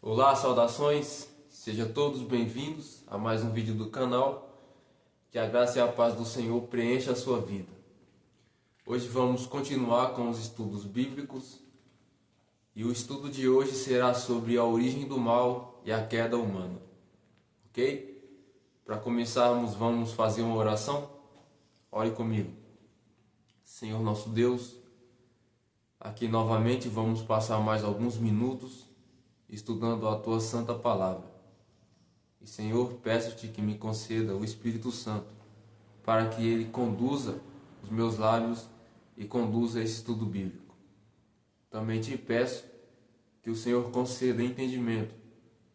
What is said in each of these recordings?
Olá, saudações, sejam todos bem-vindos a mais um vídeo do canal. Que a graça e a paz do Senhor preencha a sua vida. Hoje vamos continuar com os estudos bíblicos e o estudo de hoje será sobre a origem do mal e a queda humana, ok? Para começarmos, vamos fazer uma oração? Ore comigo. Senhor nosso Deus, aqui novamente vamos passar mais alguns minutos estudando a Tua Santa Palavra. E Senhor, peço-te que me conceda o Espírito Santo, para que Ele conduza os meus lábios e conduza esse estudo bíblico. Também te peço que o Senhor conceda entendimento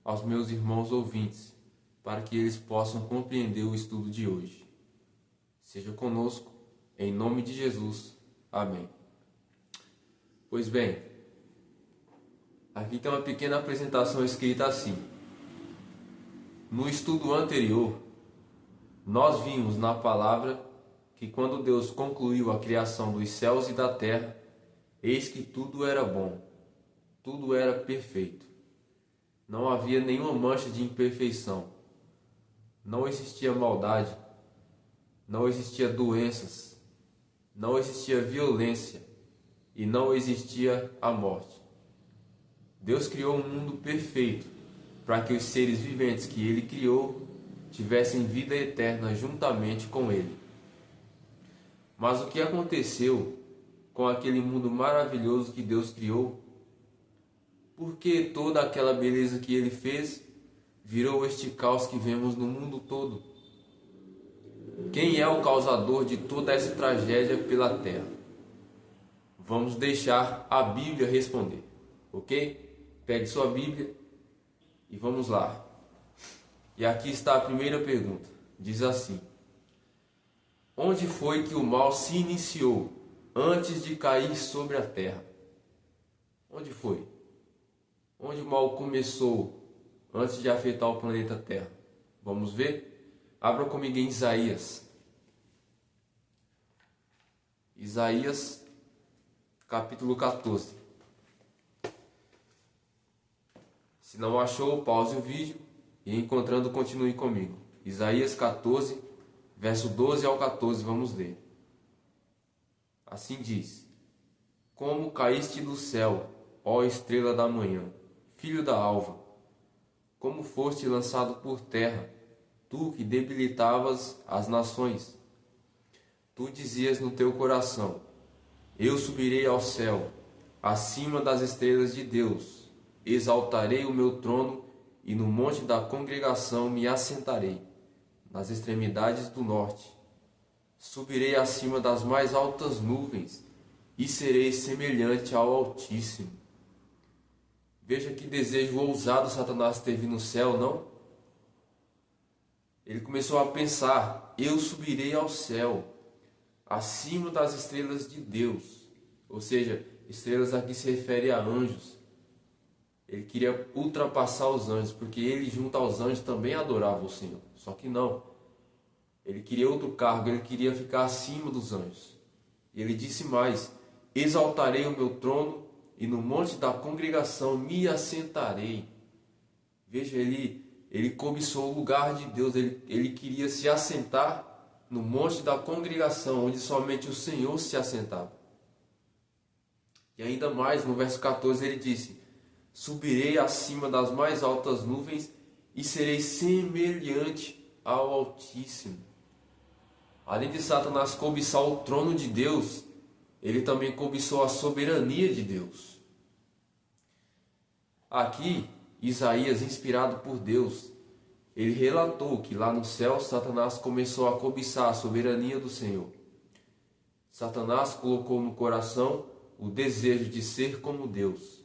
aos meus irmãos ouvintes, para que eles possam compreender o estudo de hoje. Seja conosco, em nome de Jesus. Amém. Pois bem, aqui tem uma pequena apresentação escrita assim. No estudo anterior, nós vimos na palavra que quando Deus concluiu a criação dos céus e da terra, eis que tudo era bom, tudo era perfeito. Não havia nenhuma mancha de imperfeição, não existia maldade, não existia doenças, não existia violência e não existia a morte. Deus criou um mundo perfeito para que os seres viventes que Ele criou tivessem vida eterna juntamente com Ele. Mas o que aconteceu com aquele mundo maravilhoso que Deus criou? Por que toda aquela beleza que Ele fez virou este caos que vemos no mundo todo? Quem é o causador de toda essa tragédia pela terra? Vamos deixar a Bíblia responder, ok? Pegue sua Bíblia e vamos lá. E aqui está a primeira pergunta. Diz assim: onde foi que o mal se iniciou antes de cair sobre a terra? Onde foi? Onde o mal começou antes de afetar o planeta Terra? Vamos ver? Abra comigo em Isaías. Isaías, capítulo 14. Se não achou, pause o vídeo e encontrando, continue comigo. Isaías 14, verso 12 ao 14, vamos ler. Assim diz: como caíste do céu, ó estrela da manhã, filho da alva, como foste lançado por terra, tu que debilitavas as nações. Tu dizias no teu coração: eu subirei ao céu, acima das estrelas de Deus. Exaltarei o meu trono e no monte da congregação me assentarei, nas extremidades do norte. Subirei acima das mais altas nuvens e serei semelhante ao Altíssimo. Veja que desejo ousado Satanás teve no céu, não? Ele começou a pensar: eu subirei ao céu, acima das estrelas de Deus. Ou seja, estrelas aqui se refere a anjos. Ele queria ultrapassar os anjos, porque ele junto aos anjos também adorava o Senhor. Só que não. Ele queria outro cargo, ele queria ficar acima dos anjos. E ele disse mais: exaltarei o meu trono e no monte da congregação me assentarei. Veja, ele cobiçou o lugar de Deus, ele queria se assentar no monte da congregação, onde somente o Senhor se assentava. E ainda mais, no verso 14 ele disse: subirei acima das mais altas nuvens e serei semelhante ao Altíssimo. Além de Satanás cobiçar o trono de Deus, ele também cobiçou a soberania de Deus. Aqui, Isaías, inspirado por Deus, ele relatou que lá no céu Satanás começou a cobiçar a soberania do Senhor. Satanás colocou no coração o desejo de ser como Deus.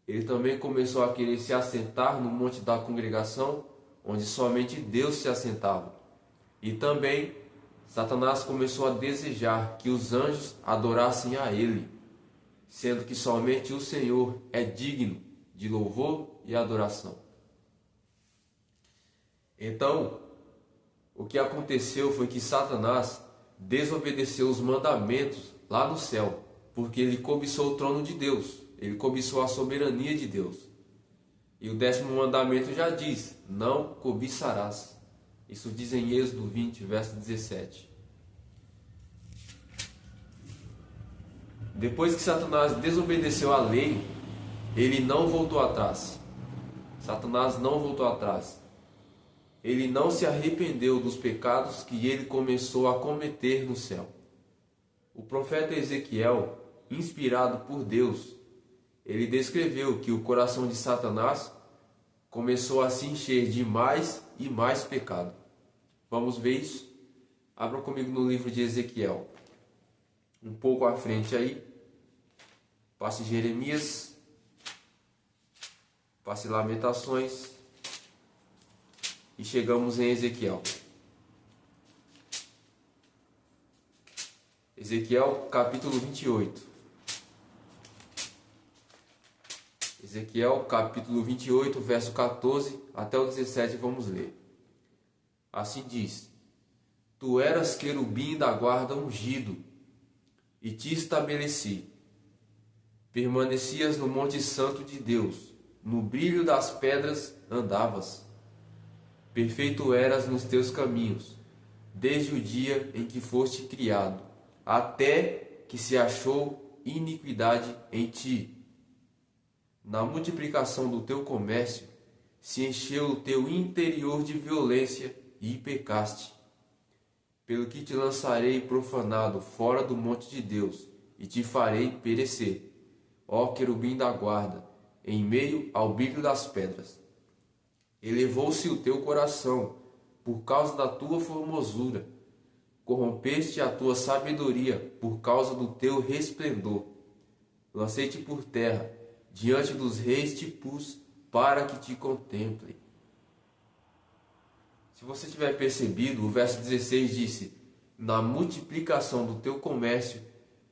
Ele também começou a querer se assentar no monte da congregação, onde somente Deus se assentava. E também Satanás começou a desejar que os anjos adorassem a ele, sendo que somente o Senhor é digno de louvor e adoração. Então, o que aconteceu foi que Satanás desobedeceu os mandamentos lá no céu, porque ele cobiçou o trono de Deus. Ele cobiçou a soberania de Deus. E o 10º mandamento já diz: não cobiçarás. Isso diz em Êxodo 20, verso 17. Depois que Satanás desobedeceu à lei, ele não voltou atrás. Satanás não voltou atrás. Ele não se arrependeu dos pecados que ele começou a cometer no céu. O profeta Ezequiel, inspirado por Deus, ele descreveu que o coração de Satanás começou a se encher de mais e mais pecado. Vamos ver isso? Abra comigo no livro de Ezequiel. Um pouco à frente aí. Passe Jeremias. Passe Lamentações. E chegamos em Ezequiel. Ezequiel capítulo 28. Ezequiel capítulo 28, verso 14 até o 17, vamos ler. Assim diz: Tu eras querubim da guarda ungido, e te estabeleci. Permanecias no monte santo de Deus, no brilho das pedras andavas. Perfeito eras nos teus caminhos, desde o dia em que foste criado, até que se achou iniquidade em ti. Na multiplicação do teu comércio, se encheu o teu interior de violência e pecaste. Pelo que te lançarei profanado fora do monte de Deus, e te farei perecer, ó querubim da guarda, em meio ao brilho das pedras. Elevou-se o teu coração, por causa da tua formosura. Corrompeste a tua sabedoria, por causa do teu resplendor. Lancei-te por terra, diante dos reis te pus, para que te contemplem. Se você tiver percebido, o verso 16 disse: na multiplicação do teu comércio,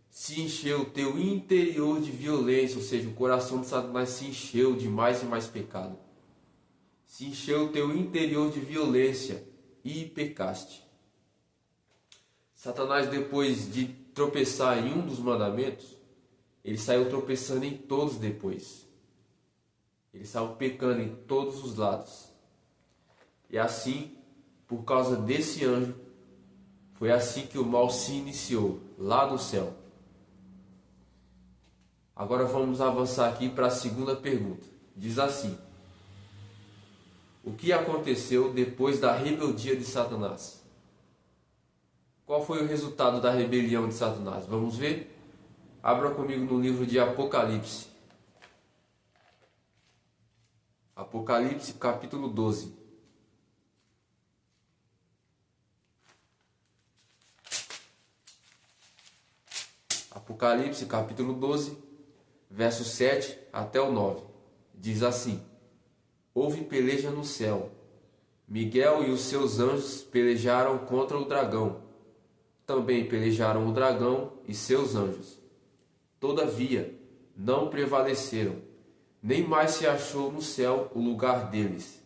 se encheu o teu interior de violência, ou seja, o coração de Satanás se encheu de mais e mais pecado. Se encheu o teu interior de violência e pecaste. Satanás, depois de tropeçar em um dos mandamentos, ele saiu tropeçando em todos depois. Ele saiu pecando em todos os lados. E assim, por causa desse anjo, foi assim que o mal se iniciou, lá no céu. Agora vamos avançar aqui para a segunda pergunta. Diz assim: o que aconteceu depois da rebeldia de Satanás? Qual foi o resultado da rebelião de Satanás? Vamos ver? Abra comigo no livro de Apocalipse. Apocalipse capítulo 12. Apocalipse capítulo 12, verso 7 até o 9. Diz assim: houve peleja no céu. Miguel e os seus anjos pelejaram contra o dragão. Também pelejaram o dragão e seus anjos. Todavia, não prevaleceram, nem mais se achou no céu o lugar deles.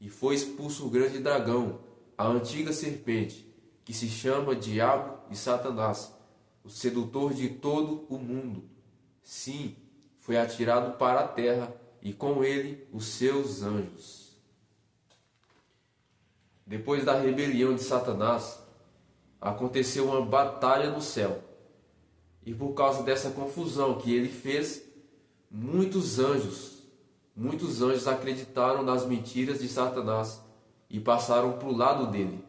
E foi expulso o grande dragão, a antiga serpente, que se chama Diabo e Satanás, o sedutor de todo o mundo. Sim, foi atirado para a terra, e com ele os seus anjos. Depois da rebelião de Satanás, aconteceu uma batalha no céu. E por causa dessa confusão que ele fez, muitos anjos acreditaram nas mentiras de Satanás e passaram para o lado dele.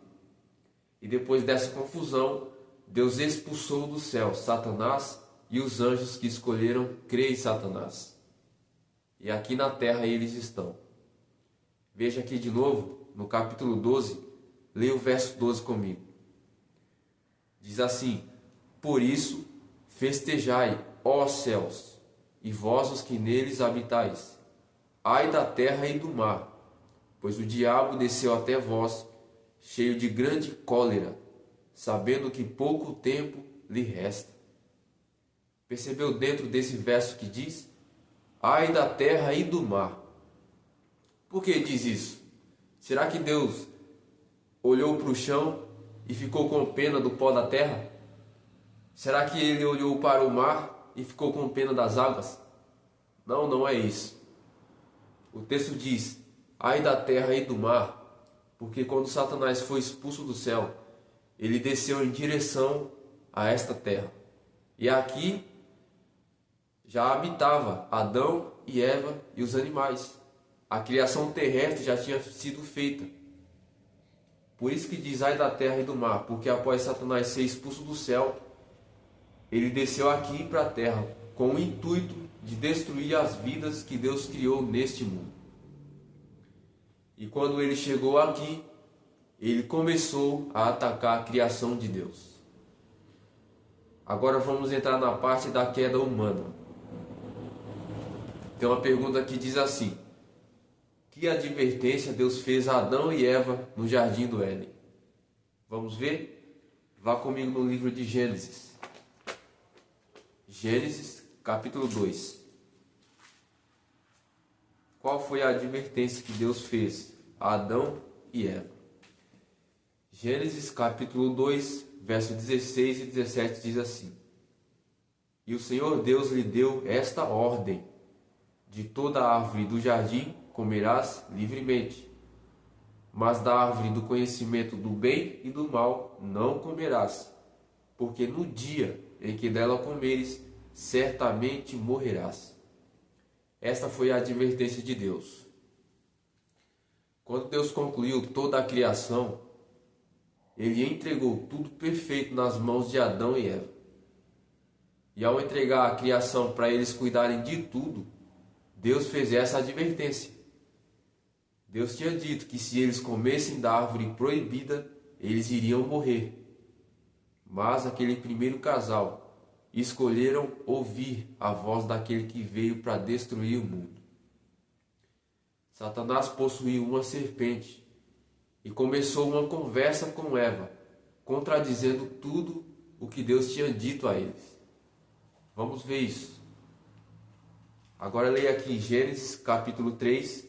E depois dessa confusão, Deus expulsou do céu Satanás e os anjos que escolheram crer em Satanás. E aqui na terra eles estão. Veja aqui de novo, no capítulo 12, leia o verso 12 comigo. Diz assim: por isso, festejai, ó céus, e vós os que neles habitais. Ai da terra e do mar, pois o diabo desceu até vós, cheio de grande cólera, sabendo que pouco tempo lhe resta. Percebeu dentro desse verso que diz: ai da terra e do mar. Por que diz isso? Será que Deus olhou para o chão e ficou com pena do pó da terra? Será que ele olhou para o mar e ficou com pena das águas? Não, não é isso. O texto diz: ai da terra e do mar, porque quando Satanás foi expulso do céu, ele desceu em direção a esta terra. E aqui já habitava Adão e Eva e os animais. A criação terrestre já tinha sido feita. Por isso que diz ai da terra e do mar, porque após Satanás ser expulso do céu, ele desceu aqui para a terra com o intuito de destruir as vidas que Deus criou neste mundo. E quando ele chegou aqui, ele começou a atacar a criação de Deus. Agora vamos entrar na parte da queda humana. Tem uma pergunta que diz assim: que advertência Deus fez a Adão e Eva no jardim do Éden? Vamos ver? Vá comigo no livro de Gênesis. Gênesis, capítulo 2. Qual foi a advertência que Deus fez a Adão e Eva? Gênesis, capítulo 2, versos 16 e 17 diz assim: e o Senhor Deus lhe deu esta ordem: de toda árvore do jardim comerás livremente, mas da árvore do conhecimento do bem e do mal não comerás, porque no dia em que dela comeres, certamente morrerás. Esta foi a advertência de Deus. Quando Deus concluiu toda a criação, Ele entregou tudo perfeito nas mãos de Adão e Eva. E ao entregar a criação para eles cuidarem de tudo, Deus fez essa advertência. Deus tinha dito que se eles comessem da árvore proibida, eles iriam morrer. Mas aquele primeiro casal escolheram ouvir a voz daquele que veio para destruir o mundo. Satanás possuiu uma serpente e começou uma conversa com Eva, contradizendo tudo o que Deus tinha dito a eles. Vamos ver isso. Agora leia aqui Gênesis capítulo 3,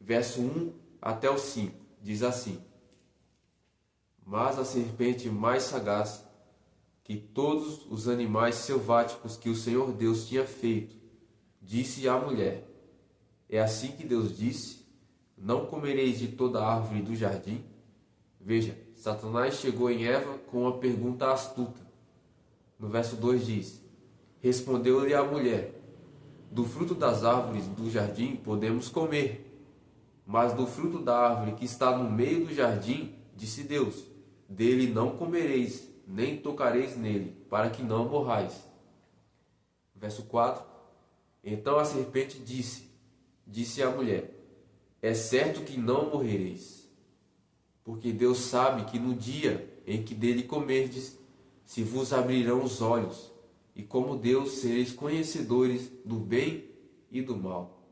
verso 1 até o 5. Diz assim: mas a serpente mais sagaz que todos os animais selváticos que o Senhor Deus tinha feito, disse à mulher: é assim que Deus disse: não comereis de toda árvore do jardim? Veja, Satanás chegou em Eva com uma pergunta astuta. No verso 2 diz: respondeu-lhe a mulher: do fruto das árvores do jardim podemos comer, mas do fruto da árvore que está no meio do jardim, disse Deus: dele não comereis, nem tocareis nele, para que não morrais. Verso 4: então a serpente disse à mulher: é certo que não morrereis, porque Deus sabe que no dia em que dele comerdes, se vos abrirão os olhos, e como Deus sereis conhecedores do bem e do mal.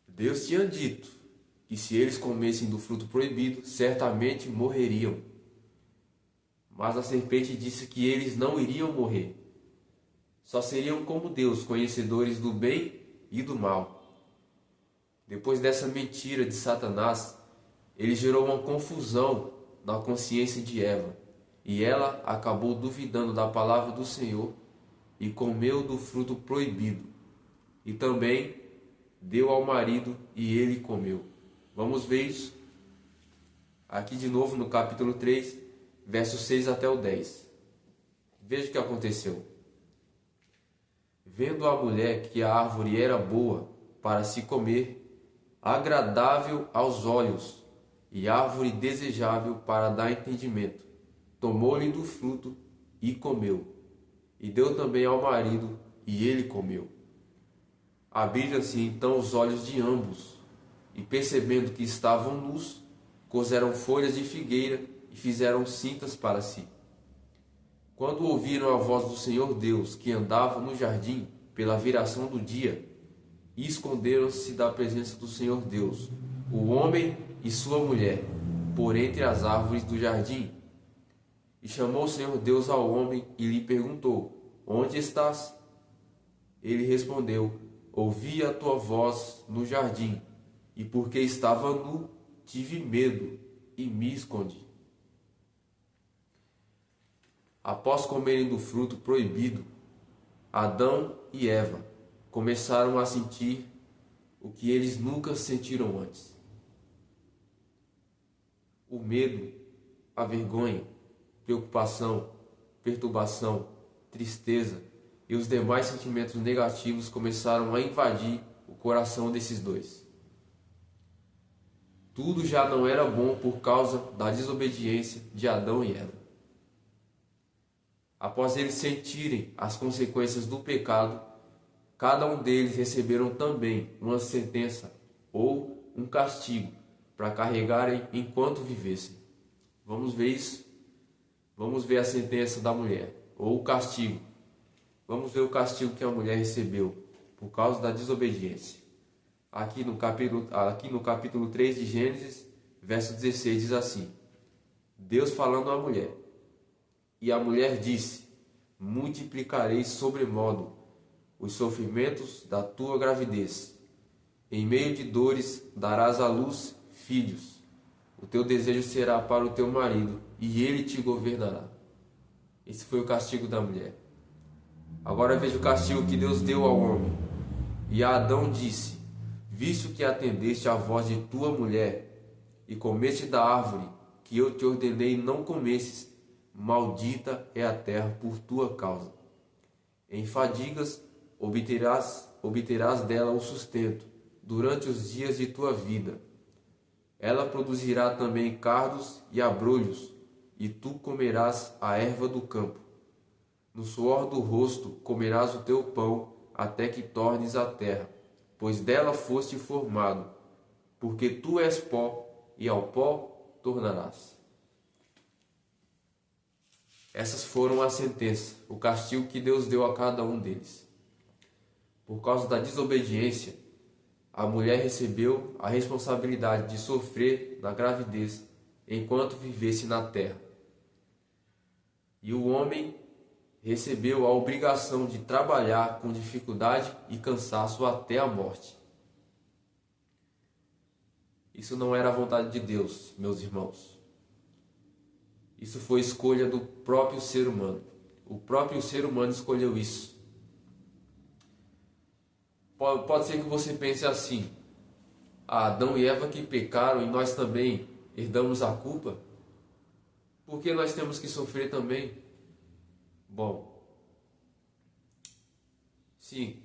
Deus tinha dito que se eles comessem do fruto proibido, certamente morreriam. Mas a serpente disse que eles não iriam morrer. Só seriam como Deus, conhecedores do bem e do mal. Depois dessa mentira de Satanás, ele gerou uma confusão na consciência de Eva. E ela acabou duvidando da palavra do Senhor e comeu do fruto proibido. E também deu ao marido e ele comeu. Vamos ver isso aqui de novo no capítulo 3, versos 6 até o 10. Veja o que aconteceu. Vendo a mulher que a árvore era boa para se comer, agradável aos olhos e árvore desejável para dar entendimento, tomou-lhe do fruto e comeu, e deu também ao marido, e ele comeu. Abriram-se então os olhos de ambos, e percebendo que estavam nus, coseram folhas de figueira e fizeram cintas para si. Quando ouviram a voz do Senhor Deus, que andava no jardim pela viração do dia, esconderam-se da presença do Senhor Deus, o homem e sua mulher, por entre as árvores do jardim. E chamou o Senhor Deus ao homem e lhe perguntou: onde estás? Ele respondeu: ouvi a tua voz no jardim, e porque estava nu, tive medo e me escondi. Após comerem do fruto proibido, Adão e Eva começaram a sentir o que eles nunca sentiram antes. O medo, a vergonha, preocupação, perturbação, tristeza e os demais sentimentos negativos começaram a invadir o coração desses dois. Tudo já não era bom por causa da desobediência de Adão e Eva. Após eles sentirem as consequências do pecado, cada um deles receberam também uma sentença ou um castigo para carregarem enquanto vivessem. Vamos ver isso? Vamos ver a sentença da mulher, ou o castigo. Vamos ver o castigo que a mulher recebeu por causa da desobediência. Aqui no capítulo 3 de Gênesis, verso 16, diz assim: Deus falando à mulher. E a mulher disse: multiplicarei sobremodo os sofrimentos da tua gravidez. Em meio de dores darás à luz filhos. O teu desejo será para o teu marido, e ele te governará. Esse foi o castigo da mulher. Agora veja o castigo que Deus deu ao homem. E a Adão disse: visto que atendeste à voz de tua mulher, e comeste da árvore que eu te ordenei não comesses, maldita é a terra por tua causa. Em fadigas obterás dela o sustento durante os dias de tua vida. Ela produzirá também cardos e abrolhos, e tu comerás a erva do campo. No suor do rosto comerás o teu pão, até que tornes a terra, pois dela foste formado, porque tu és pó, e ao pó tornarás. Essas foram as sentenças, o castigo que Deus deu a cada um deles. Por causa da desobediência, a mulher recebeu a responsabilidade de sofrer na gravidez enquanto vivesse na terra. E o homem recebeu a obrigação de trabalhar com dificuldade e cansaço até a morte. Isso não era a vontade de Deus, meus irmãos. Isso foi escolha do próprio ser humano. O próprio ser humano escolheu isso. Pode ser que você pense assim: Adão e Eva que pecaram e nós também herdamos a culpa? Por que nós temos que sofrer também? Bom, sim,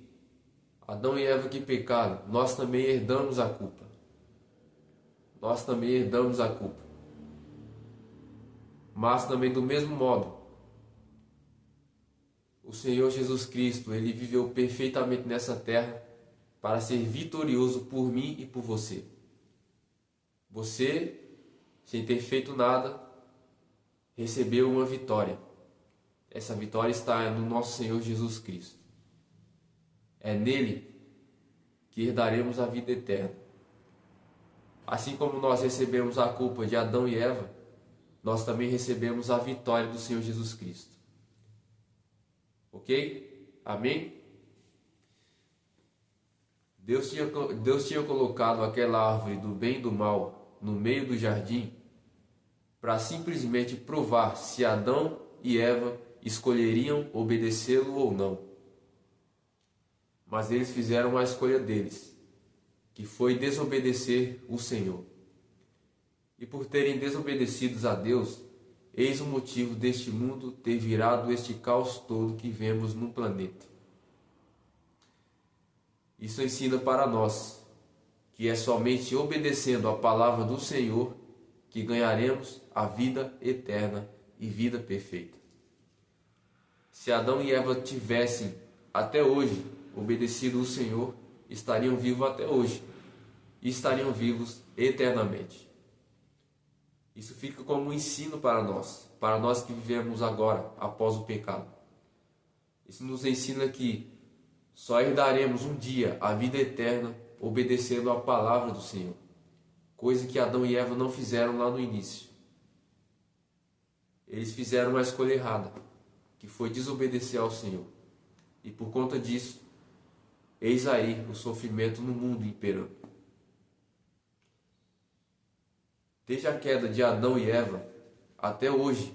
Adão e Eva que pecaram, nós também herdamos a culpa. Nós também herdamos a culpa. Mas também do mesmo modo, o Senhor Jesus Cristo, Ele viveu perfeitamente nessa terra para ser vitorioso por mim e por você. Você, sem ter feito nada, recebeu uma vitória. Essa vitória está no nosso Senhor Jesus Cristo. É nele que herdaremos a vida eterna. Assim como nós recebemos a culpa de Adão e Eva, nós também recebemos a vitória do Senhor Jesus Cristo. Ok? Amém? Deus tinha colocado aquela árvore do bem e do mal no meio do jardim para simplesmente provar se Adão e Eva escolheriam obedecê-lo ou não. Mas eles fizeram a escolha deles, que foi desobedecer o Senhor. E por terem desobedecidos a Deus, eis o motivo deste mundo ter virado este caos todo que vemos no planeta. Isso ensina para nós que é somente obedecendo a palavra do Senhor que ganharemos a vida eterna e vida perfeita. Se Adão e Eva tivessem até hoje obedecido o Senhor, estariam vivos até hoje e estariam vivos eternamente. Isso fica como um ensino para nós que vivemos agora após o pecado. Isso nos ensina que só herdaremos um dia a vida eterna obedecendo a palavra do Senhor, coisa que Adão e Eva não fizeram lá no início. Eles fizeram uma escolha errada, que foi desobedecer ao Senhor. E por conta disso, eis aí o sofrimento no mundo imperando. Desde a queda de Adão e Eva até hoje,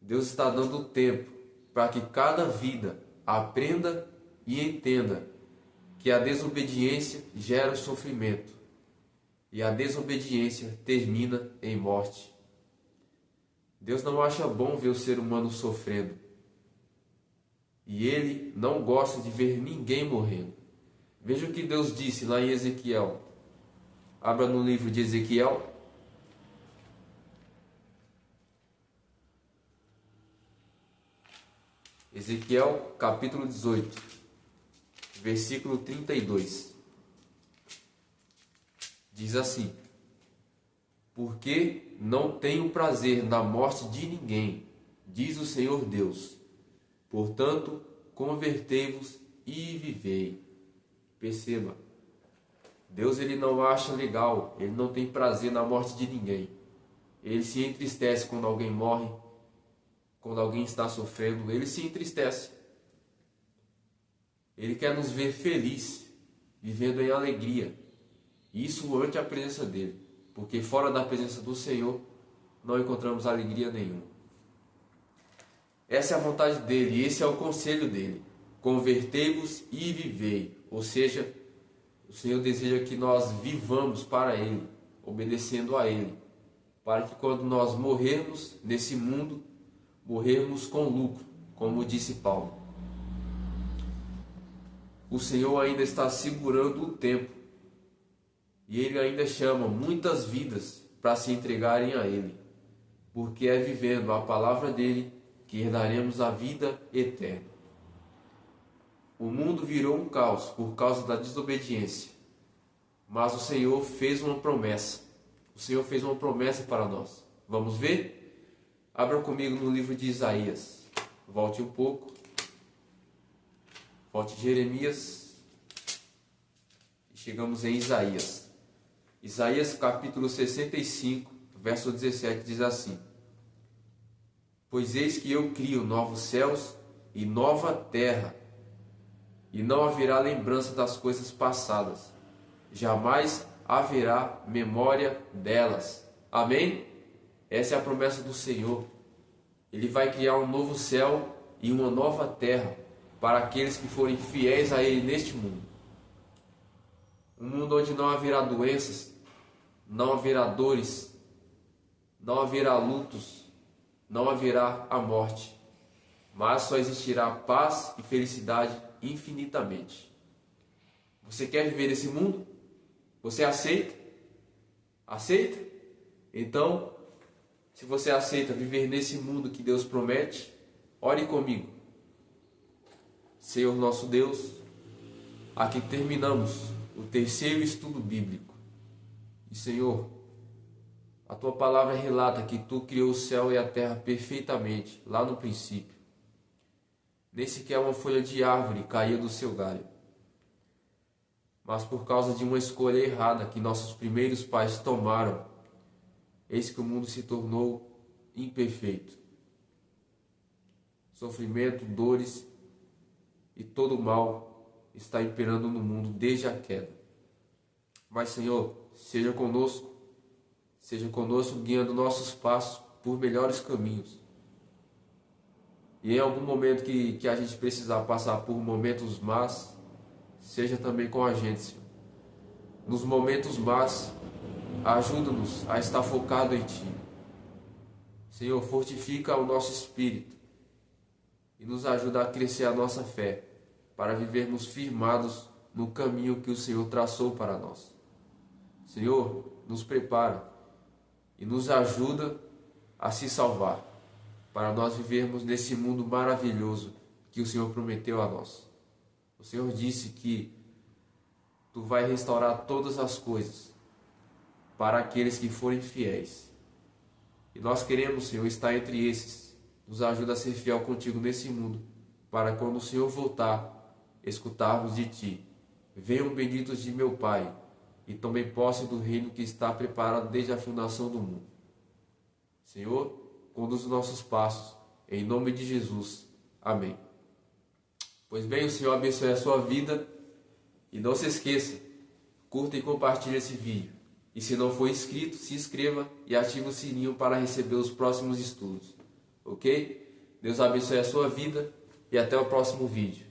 Deus está dando tempo para que cada vida aprenda e entenda porque a desobediência gera sofrimento, e a desobediência termina em morte. Deus não acha bom ver o ser humano sofrendo, e Ele não gosta de ver ninguém morrendo. Veja o que Deus disse lá em Ezequiel. Abra no livro de Ezequiel. Ezequiel capítulo 18, versículo 32. Diz assim: porque não tenho prazer na morte de ninguém, diz o Senhor Deus. Portanto, convertei-vos e vivei. Perceba, Deus ele não acha legal, ele não tem prazer na morte de ninguém. Ele se entristece quando alguém morre, quando alguém está sofrendo, ele se entristece. Ele quer nos ver felizes, vivendo em alegria. Isso ante a presença dele, porque fora da presença do Senhor não encontramos alegria nenhuma. Essa é a vontade dele, esse é o conselho dele. Convertei-vos e vivei. Ou seja, o Senhor deseja que nós vivamos para Ele, obedecendo a Ele, para que quando nós morrermos nesse mundo, morrermos com lucro, como disse Paulo. O Senhor ainda está segurando o tempo, e Ele ainda chama muitas vidas para se entregarem a Ele, porque é vivendo a palavra dEle que herdaremos a vida eterna. O mundo virou um caos por causa da desobediência, mas o Senhor fez uma promessa. O Senhor fez uma promessa para nós. Vamos ver? Abra comigo no livro de Isaías. Volte um pouco. Volte Jeremias. E chegamos em Isaías. Isaías capítulo 65, verso 17 diz assim: pois eis que eu crio novos céus e nova terra, e não haverá lembrança das coisas passadas, jamais haverá memória delas. Amém? Essa é a promessa do Senhor. Ele vai criar um novo céu e uma nova terra para aqueles que forem fiéis a Ele neste mundo. Um mundo onde não haverá doenças, não haverá dores, não haverá lutos, não haverá a morte, mas só existirá paz e felicidade infinitamente. Você quer viver nesse mundo? Você aceita? Aceita? Então, se você aceita viver nesse mundo que Deus promete, ore comigo. Senhor nosso Deus, aqui terminamos o terceiro estudo bíblico. E Senhor, a Tua palavra relata que Tu criou o céu e a terra perfeitamente, lá no princípio. Nem sequer uma folha de árvore caía do seu galho. Mas por causa de uma escolha errada que nossos primeiros pais tomaram, eis que o mundo se tornou imperfeito. Sofrimento, dores e todo o mal está imperando no mundo desde a queda. Mas Senhor, seja conosco guiando nossos passos por melhores caminhos. E em algum momento que a gente precisar passar por momentos más, seja também com a gente, Senhor. Nos momentos más, ajuda-nos a estar focado em Ti. Senhor, fortifica o nosso espírito e nos ajuda a crescer a nossa fé, para vivermos firmados no caminho que o Senhor traçou para nós. Senhor, nos prepara e nos ajuda a se salvar, para nós vivermos nesse mundo maravilhoso que o Senhor prometeu a nós. O Senhor disse que Tu vai restaurar todas as coisas para aqueles que forem fiéis. E nós queremos, Senhor, estar entre esses. Nos ajuda a ser fiel contigo nesse mundo, para quando o Senhor voltar, escutarmos de Ti: venham benditos de meu Pai, e tomem posse do reino que está preparado desde a fundação do mundo. Senhor, conduz os nossos passos, em nome de Jesus. Amém. Pois bem, o Senhor abençoe a sua vida, e não se esqueça, curta e compartilhe esse vídeo. E se não for inscrito, se inscreva e ative o sininho para receber os próximos estudos. Ok? Deus abençoe a sua vida e até o próximo vídeo.